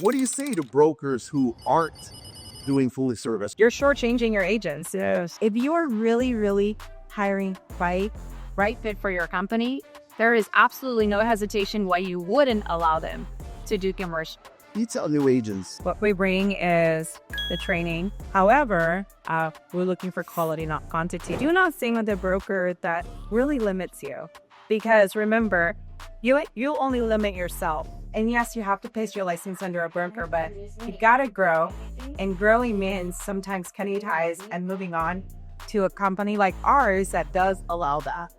What do you say to brokers who aren't doing fully service? You're shortchanging your agents. Yes. If you're really hiring right fit for your company, there is absolutely no hesitation why you wouldn't allow them to do commercial. You tell new agents. What we bring is the training. However, we're looking for quality, not quantity. Do not sing with a broker that really limits you, because remember, you only limit yourself. And yes, you have to place your license under a broker, but you gotta grow. And growing means sometimes cutting ties and moving on to a company like ours that does allow that.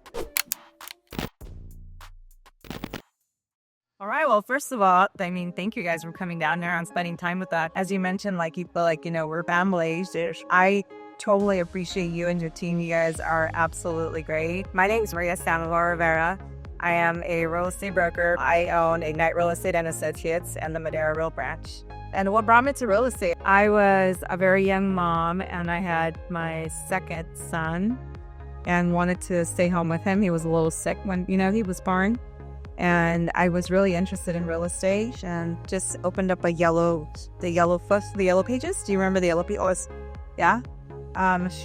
All right. Well, first of all, thank you guys for coming down there and spending time with us. As you mentioned, you feel like, we're families. I totally appreciate you and your team. You guys are absolutely great. My name is Maria Sandoval Rivera. I am a real estate broker. I own Ignite Real Estate and Associates and the Madera Real Branch. And what brought me to real estate? I was a very young mom and I had my second son and wanted to stay home with him. He was a little sick when, he was born. And I was really interested in real estate and just opened up the yellow pages. Do you remember the yellow pages? Yeah.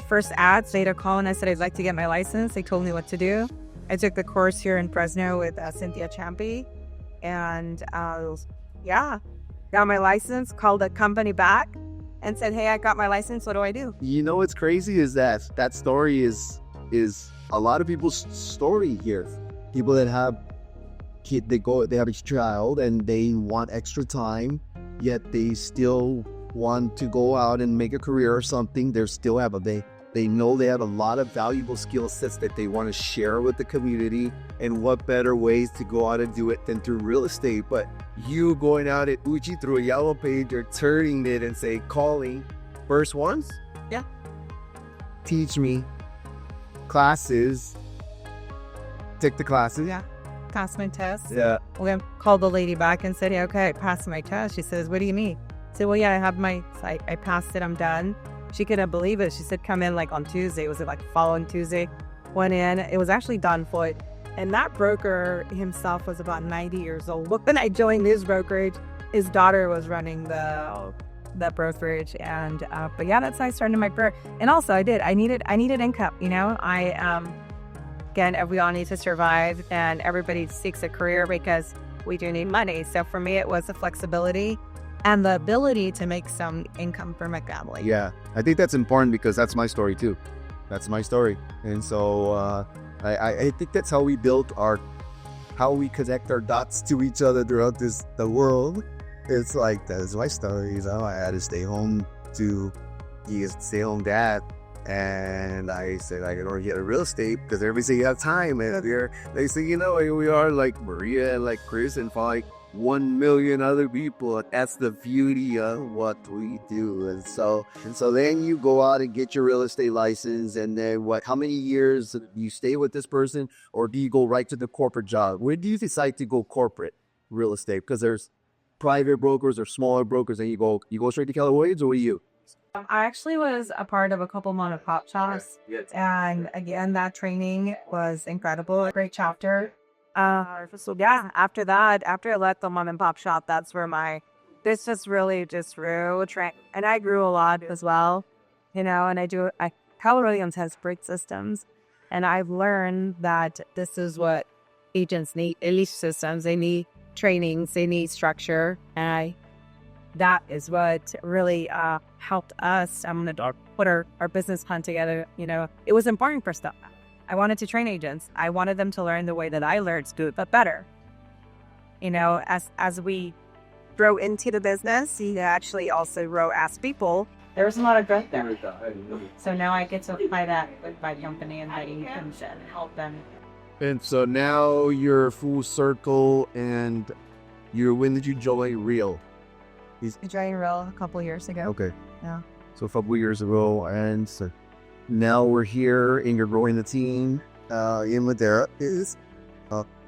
First ads, made a call and I said, I'd like to get my license. They told me what to do. I took the course here in Fresno with Cynthia Champy and got my license, called the company back and said, hey, I got my license. What do I do? What's crazy is that story is a lot of people's story here. People that have they have a child and they want extra time, yet they still want to go out and make a career or something. They know they have a lot of valuable skill sets that they want to share with the community, and what better ways to go out and do it than through real estate. But you going out at Uchi through a yellow page or turning it and say, calling first ones? Yeah. Teach me classes. Take the classes. Yeah. Pass my test. Yeah. Well, I called the lady back and said, yeah, okay, I passed my test. She says, what do you mean? I said, well, yeah, I have I passed it. I'm done. She couldn't believe it. She said, come in on Tuesday. It was following Tuesday. Went in. It was actually Don Floyd. And that broker himself was about 90 years old. When I joined his brokerage, his daughter was running the brokerage. And, but yeah, that's how I started my career. And also I needed income, again, we all need to survive and everybody seeks a career because we do need money. So for me, it was the flexibility and the ability to make some income for my family. Yeah, I think that's important because that's my story too. That's my story. And so I think that's how we built how we connect our dots to each other throughout the world. It's like, that's my story. I had to stay home he is a stay-home dad. And I said, I can already get a real estate because everybody say you have time. And they say, here we are like Maria and like Chris and 1 million other people. That's the beauty of what we do. And so then you go out and get your real estate license. And then how many years do you stay with this person, or do you go right to the corporate job? When do you decide to go corporate real estate? Because there's private brokers or smaller brokers, and you go straight to Keller Williams, or what do you? I actually was a part of a couple mom and pop shops. And again, that training was incredible. A great chapter. After that, after I left the mom and pop shop, that's where this just really just grew. And I grew a lot as well, and Keller Williams has great systems. And I've learned that this is what agents need, at least systems. They need trainings, they need structure. And that is what really helped us. I'm going to put our business plan together. It was important for stuff. I wanted to train agents. I wanted them to learn the way that I learned to do it, but better. As we grow into the business, you actually also grow as people. There was a lot of growth there. So now I get to apply that with my company and help them. And so now you're full circle, and when did you join Real? I joined Real a couple years ago. Okay. Yeah. So a couple years ago, and so now we're here, and you're growing the team in Madera.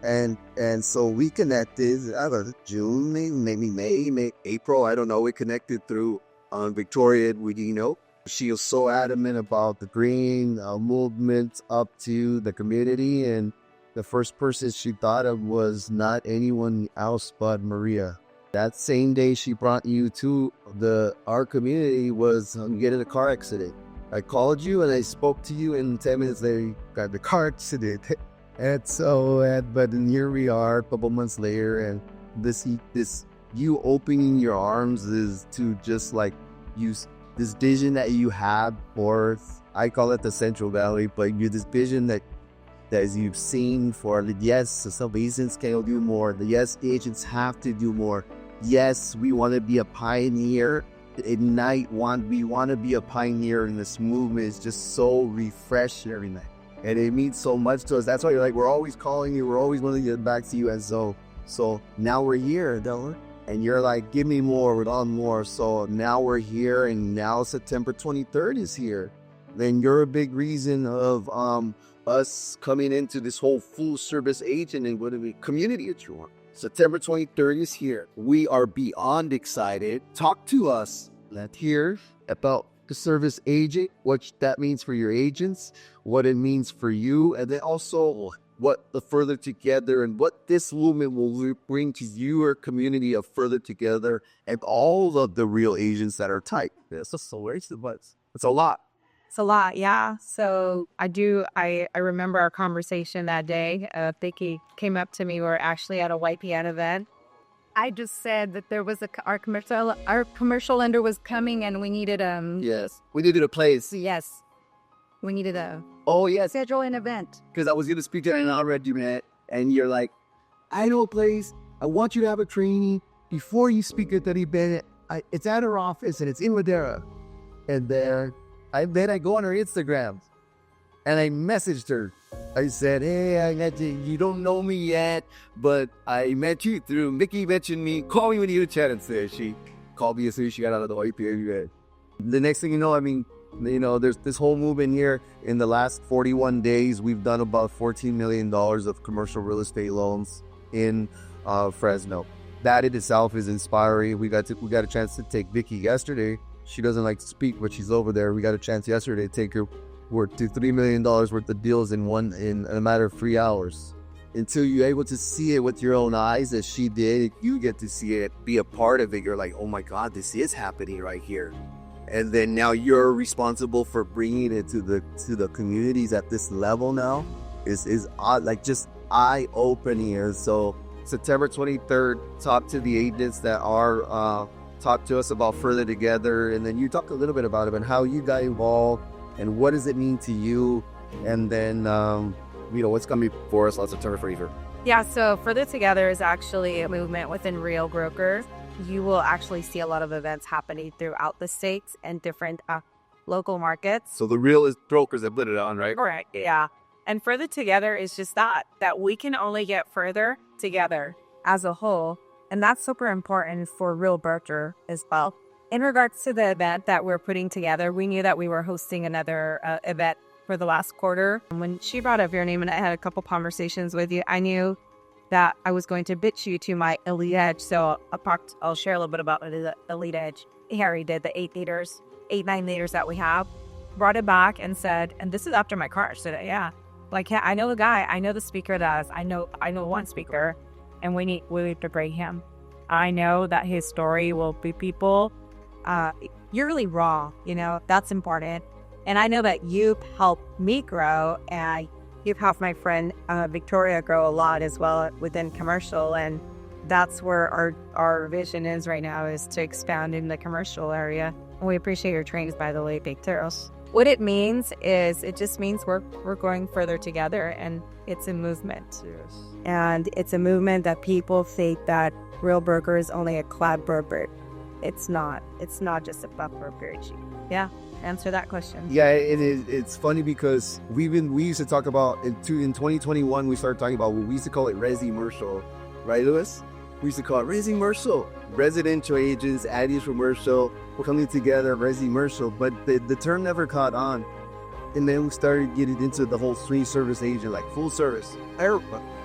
And so we connected, I don't know, June, maybe May, April. I don't know. We connected through Victoria Guidino. She was so adamant about the green movement up to the community, and the first person she thought of was not anyone else but Maria. That same day she brought you to our community was you get in a car accident. I called you and I spoke to you, and 10 minutes later you got the car accident. And so, but then here we are a couple months later, and this you opening your arms is to just like use this vision that you have for, I call it the Central Valley, but you this vision that as you've seen for, yes, some agents can do more. Yes, agents have to do more. Yes, we want to be a pioneer. We want to be a pioneer in this movement. It's just so refreshing every night. And it means so much to us. That's why you're like, we're always calling you. We're always wanting to get back to you. And so now we're here, Delaware. And you're like, give me more, with on more. So now we're here, and now September 23rd is here. Then you're a big reason of us coming into this whole full service agent and what community that you want. September 23rd is here. We are beyond excited. Talk to us. Let's hear about the service agent, what that means for your agents, what it means for you, and then also what the Further Together and what this movement will bring to your community of Further Together and all of the real agents that are tight. It's just so much. It's a lot. It's a lot, yeah. So I remember our conversation that day. Vicky came up to me. We were actually at a YPN event. I just said that there was our commercial lender was coming, and we needed Yes, we needed a place. Yes, we needed schedule an event. Because I was going to speak to an already met, and you're like, I know a place. I want you to have a training before you speak at that event. It's at her office, and it's in Madera. And then I go on her Instagram, and I messaged her. I said, hey, you don't know me yet, but I met you through Mickey mentioned me. Call me when you chat. And so she called me as soon as she got out of the YPA. The next thing you know, there's this whole movement here. In the last 41 days, we've done about $14 million of commercial real estate loans in Fresno. That in itself is inspiring. We got a chance to take Vicky yesterday. She doesn't like to speak, but she's over there. We got a chance yesterday to take her to $3 million worth of deals in a matter of 3 hours. Until you're able to see it with your own eyes, as she did, you get to see it, be a part of it. You're like, oh my God, this is happening right here. And then now you're responsible for bringing it to the communities at this level. Now is like just eye opening. And so September 23rd, talk to the agents that are talk to us about Further Together, and then you talk a little bit about it and how you got involved and what does it mean to you, and then what's coming for us on September 23rd. Yeah, so Further Together is actually a movement within Real Broker. You will actually see a lot of events happening throughout the states and different local markets. So the real brokers that put it on, right? Correct, yeah. And Further Together is just that we can only get further together as a whole. And that's super important for Real Broker as well. In regards to the event that we're putting together, we knew that we were hosting another event for the last quarter. When she brought up your name and I had a couple conversations with you, I knew that I was going to bitch you to my Elite Edge. So I'll share a little bit about the Elite Edge. Harry did the 9 leaders that we have, brought it back and said, and this is after my car. So yeah, I know the guy, I know the speaker I know one speaker, and we need to bring him. I know that his story will be people. You're really raw, that's important. And I know that you've helped me grow, and you've helped my friend Victoria grow a lot as well within commercial. And that's where our vision is right now, is to expand in the commercial area. And we appreciate your trainings, by the way, Victorios. What it means is, it just means we're going further together, and it's a movement. Yes. And it's a movement that people think that Real Broker is only a club broker. It's not. It's not just a club brokerage. Yeah, answer that question. Yeah, it is. It's funny because we used to talk about in 2021. We started talking about what we used to call it resi-mercial, right, Louis? We used to call it resi-mercial. Residential agents, addies commercial, we're coming together, resi-mercial. But the term never caught on. And then we started getting into the whole free service agent, like full service.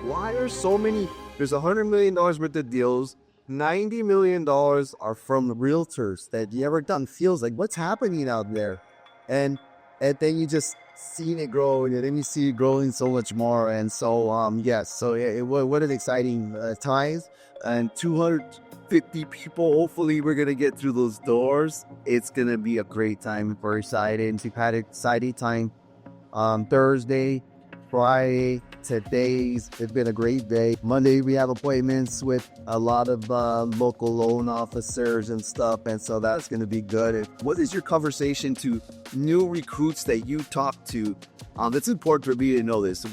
Why are so many? There's $100 million worth of deals. $90 million are from the realtors that you ever done. Feels like, what's happening out there? And then you just seen it grow, and then you see it growing so much more. And so, yes, so yeah, what an exciting times. And 250 people, hopefully we're going to get through those doors. It's going to be a great time. We're excited. We've had an exciting time Thursday, Friday, today's. It's been a great day. Monday, we have appointments with a lot of local loan officers and stuff, and so that's going to be good. And what is your conversation to new recruits that you talk to? It's important for me to know this.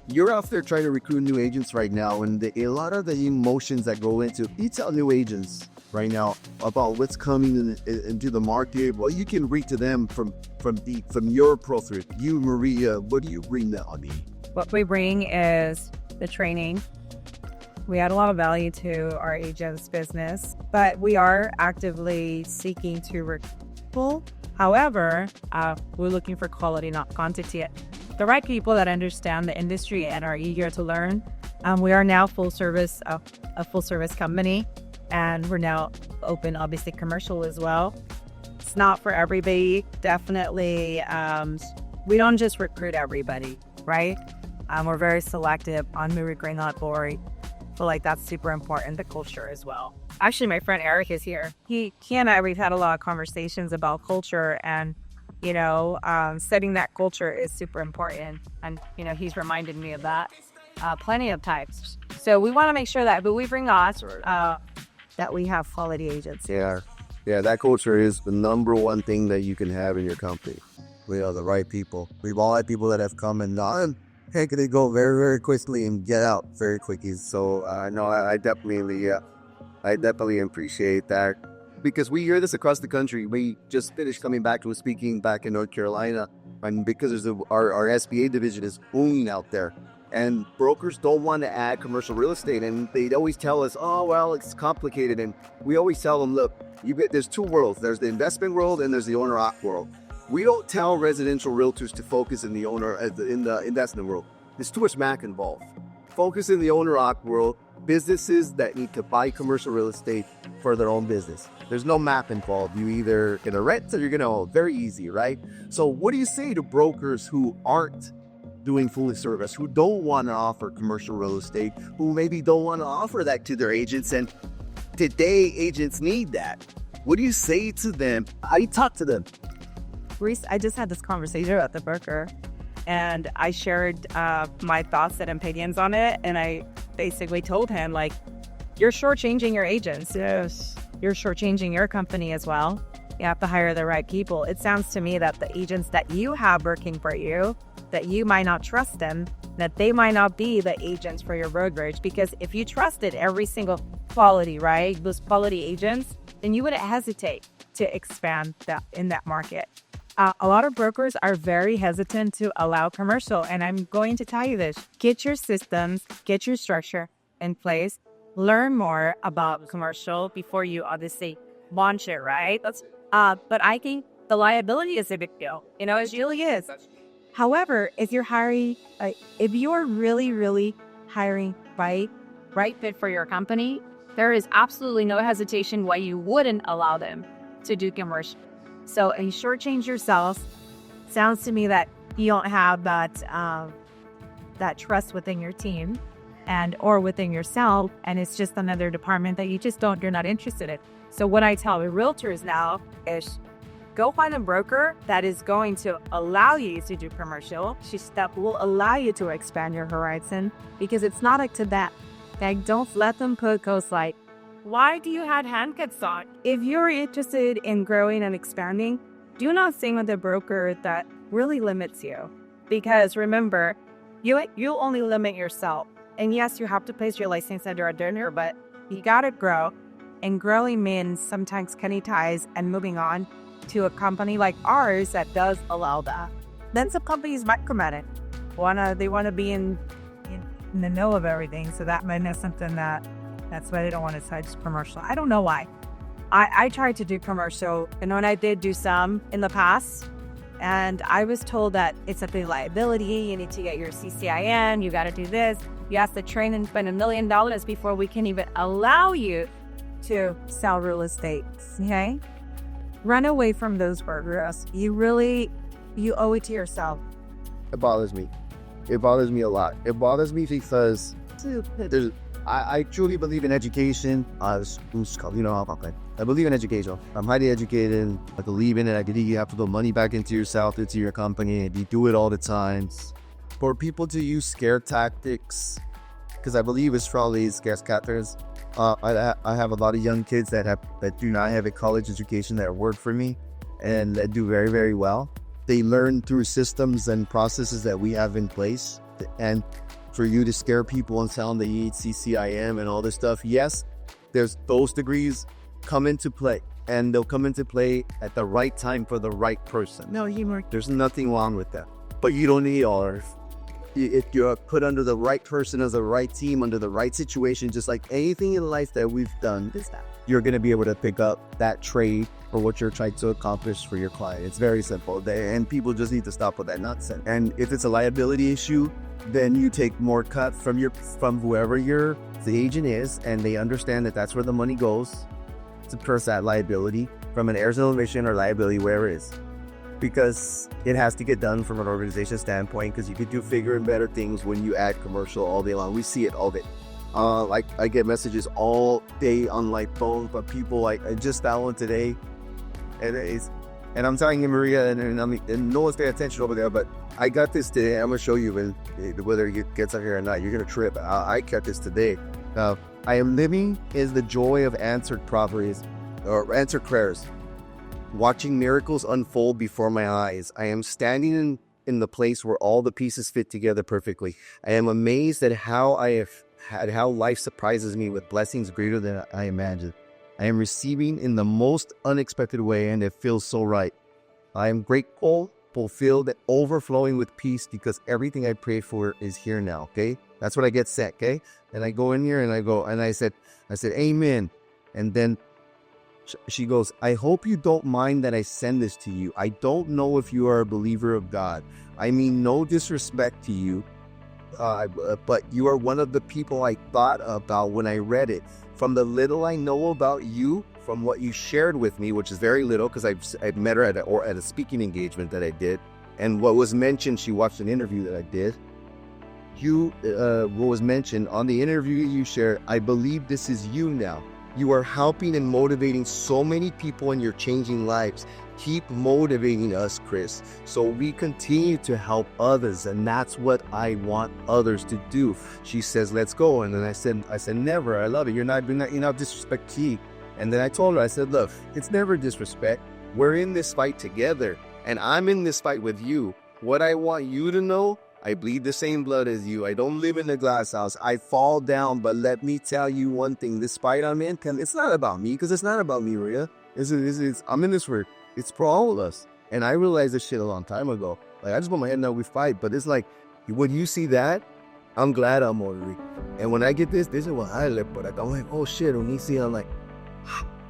You're out there trying to recruit new agents right now, and a lot of the emotions that go into. You tell new agents right now about what's coming into the market. Well, you can read to them from your profile. You, Maria, what do you bring that on me? What we bring is the training. We add a lot of value to our agents' business, but we are actively seeking to recruit people. However, we're looking for quality, not quantity. The right people that understand the industry and are eager to learn. We are now a full service company, and we're now open, obviously, commercial as well. It's not for everybody, definitely. We don't just recruit everybody, right? We're very selective on who we bring on board. I feel like that's super important, the culture as well. Actually, my friend Eric is here. He and I, we've had a lot of conversations about culture, and, setting that culture is super important. And, he's reminded me of that plenty of times. So we want to make sure that, but we bring us that we have quality agents. Yeah, that culture is the number one thing that you can have in your company. We are the right people. We've all had people that have come and gone. Heck, they go very, very quickly and get out very quickly. So no, I definitely appreciate that, because we hear this across the country. We just finished coming back to speaking back in North Carolina, and because our SBA division is booming out there, and brokers don't want to add commercial real estate, and they always tell us, oh, well, it's complicated. And we always tell them, look, there's two worlds. There's the investment world and there's the owner-op world. We don't tell residential realtors to focus in the investment world. There's too much math involved. Focus in the owner-op world. Businesses that need to buy commercial real estate for their own business. There's no map involved. You either gonna rent or you're gonna own. Very easy, right? So what do you say to brokers who aren't doing full service, who don't want to offer commercial real estate, who maybe don't want to offer that to their agents, and today agents need that? What do you say to them? How do you talk to them? Reese, I just had this conversation about the broker, and I shared my thoughts and opinions on it, and I basically told him, like, you're shortchanging your agents. Yes. You're shortchanging your company as well. You have to hire the right people. It sounds to me that the agents that you have working for you, that you might not trust them, that they might not be the agents for your brokerage, because if you trusted every single quality, right, those quality agents, then you wouldn't hesitate to expand in that market. A lot of brokers are very hesitant to allow commercial, and I'm going to tell you this. Get your systems, get your structure in place, learn more about commercial before you obviously launch it, right? But I think the liability is a big deal. It really is. However, if you're hiring, if you're really, really hiring right fit for your company, there is absolutely no hesitation why you wouldn't allow them to do commercial. So you shortchange yourself. Sounds to me that you don't have that trust within your team or within yourself, and it's just another department that you're not interested in. So what I tell the realtors now is go find a broker that is going to allow you to do commercial. That will allow you to expand your horizon, because it's not up to that. Like, don't let them put ghost like, why do you have handcuffs on? If you're interested in growing and expanding, do not sing with a broker that really limits you. Because remember, you only limit yourself. And yes, you have to place your license under a donor, but you gotta grow. And growing means sometimes cutting ties and moving on to a company like ours that does allow that. Then some companies micromanage. They wanna be in the know of everything. So that might be something that's why they don't want to touch commercial. I don't know why. I tried to do commercial, and when I did do some in the past, and I was told that it's a big liability. You need to get your CCIN. You got to do this. You have to train and spend $1 million before we can even allow you to sell real estate. Okay? Run away from those brokers. You owe it to yourself. It bothers me. It bothers me a lot. It bothers me because I truly believe in education. I believe in education. I'm highly educated. I believe in it. I believe you have to put money back into yourself, into your company, and you do it all the time. For people to use scare tactics, because I believe it's strongly scare tactics. I have a lot of young kids that do not have a college education that work for me and that do very, very well. They learn through systems and processes that we have in place. And for you to scare people and tell them that you need CCIM and all this stuff, yes, there's those degrees come into play. And they'll come into play at the right time for the right person. No, There's nothing wrong with that. But you don't need all of if you're put under the right person, as the right team, under the right situation, just like anything in life that we've done, you're going to be able to pick up that trade for what you're trying to accomplish for your client. It's very simple. And people just need to stop with that nonsense. And if it's a liability issue, then you take more cut from whoever the agent is, and they understand that that's where the money goes to purse that liability from an heirs and omission or liability, wherever it is. Because it has to get done from an organization standpoint, because you could do bigger and better things when you add commercial all day long. We see it all day. Like I get messages all day on my phone from people like, I just found one today, and I'm telling you, Maria, and no one's paying attention over there, but I got this today. I'm gonna show you whether it gets up here or not. You're gonna trip. I got this today. I am living is the joy of answered properties or answered prayers. Watching miracles unfold before my eyes. I am standing in the place where all the pieces fit together perfectly. I am amazed at how life surprises me with blessings greater than I imagined. I am receiving in the most unexpected way, and it feels so right. I am grateful, fulfilled, and overflowing with peace because everything I prayed for is here now, okay? That's what I get set, okay? And I go in here and I said, amen. And then she goes, I hope you don't mind that I send this to you. I don't know if you are a believer of God. I mean, no disrespect to you, but you are one of the people I thought about when I read it. From the little I know about you, from what you shared with me, which is very little because I met her at a speaking engagement that I did, and what was mentioned, she watched an interview that I did. What was mentioned on the interview you shared, I believe this is you now. You are helping and motivating so many people, and you're changing lives. Keep motivating us, Chris, so we continue to help others, and that's what I want others to do. She says, let's go. And then I said, never. I love it. You're not disrespectful. And then I told her, I said, look, it's never disrespect. We're in this fight together, and I'm in this fight with you. What I want you to know, I bleed the same blood as you. I don't live in a glass house. I fall down, but let me tell you one thing. This fight I'm in, it's not about me, because it's not about me, Maria. I'm in this for, it's for all of us. And I realized this shit a long time ago. Like, I just put my head down, we fight. But it's like, when you see that, I'm glad I'm motivated. And when I get this is what I live for. Like, I'm like, oh shit, when you see it, I'm like,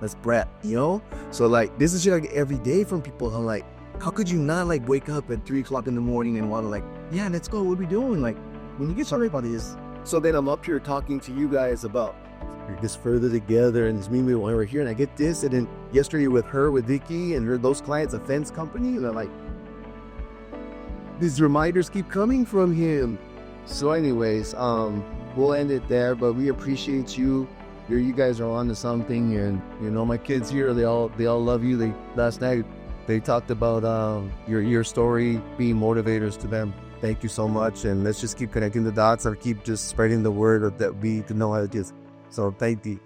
let's brat, you know? So like, this is shit I get every day from people. I'm like, how could you not like wake up at 3 o'clock in the morning and want to like, yeah, let's go, what are we doing? Like, when you get sorry about this. So then I'm up here talking to you guys about this further together, and this mean when we're here, and I get this, and then yesterday with Vicky and those clients, a fence company, and I'm like, these reminders keep coming from him. So anyways, we'll end it there, but we appreciate you. You guys are on to something, and you know, my kids here, they all love you. Last night they talked about your story being motivators to them. Thank you so much, and let's just keep connecting the dots, or keep just spreading the word that we know how to do. So thank you.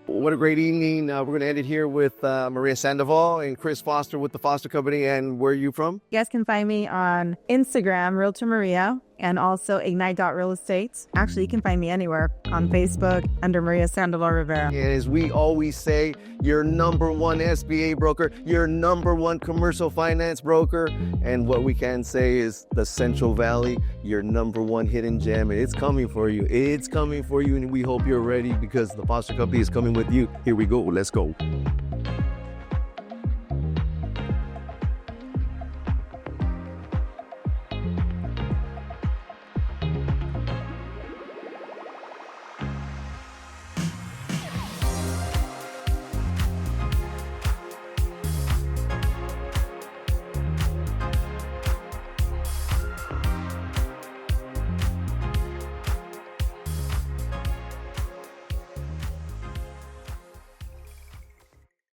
What a great evening. We're going to end it here with Maria Sandoval and Chris Foster with the Foster Company. And where are you from? You guys can find me on Instagram, Realtor Maria, and also Ignite.Real Estate. Actually, you can find me anywhere on Facebook under Maria Sandoval Rivera. And as we always say, your number one SBA broker, your number one commercial finance broker. And what we can say is the Central Valley, your number one hidden gem. And it's coming for you. It's coming for you. And we hope you're ready, because the Foster Company is coming with you. Here we go. Let's go.